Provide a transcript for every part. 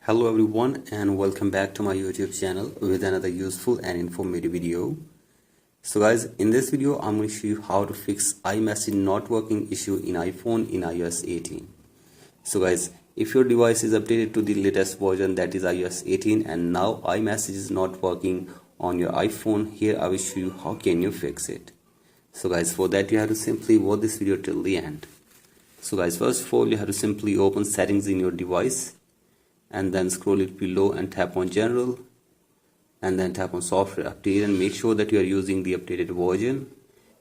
Hello everyone and welcome back to my YouTube channel with another useful and informative video. So guys, in this video I'm going to show you how to fix iMessage not working issue in iPhone in iOS 18. So guys, if your device is updated to the latest version, that is iOS 18, and now iMessage is not working on your iPhone, here I will show you how can you fix it. So guys, for that you have to simply watch this video till the end. So guys, first of all you have to simply open settings in your device and then scroll it below and tap on general and then tap on software update and make sure that you are using the updated version.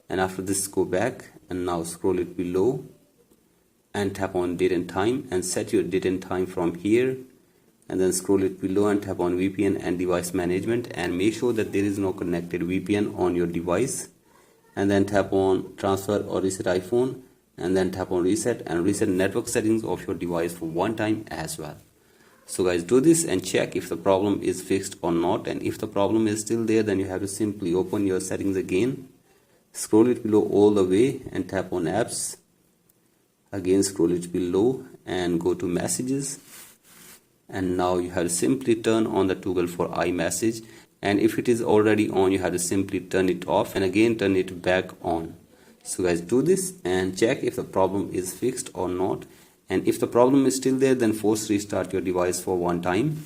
And after this, go back and now scroll it below and tap on date and time and set your date and time from here, and then scroll it below and tap on VPN and device management and make sure that there is no connected VPN on your device, and then tap on transfer or reset iPhone and then tap on reset and reset network settings of your device for one time as well. So guys, do this and check if the problem is fixed or not, and if the problem is still there, then you have to simply open your settings again, scroll it below all the way and tap on apps, again scroll it below and go to messages, and now you have to simply turn on the toggle for iMessage, and if it is already on you have to simply turn it off and again turn it back on. So guys, do this and check if the problem is fixed or not. And if the problem is still there, then force restart your device for one time.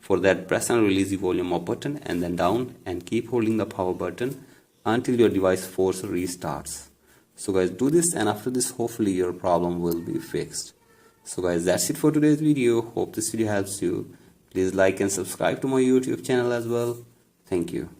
For that, press and release the volume up button and then down and keep holding the power button until your device force restarts. So guys, do this, and after this hopefully your problem will be fixed. So guys, that's it for today's video. Hope this video helps you. Please like and subscribe to my YouTube channel as well. Thank you.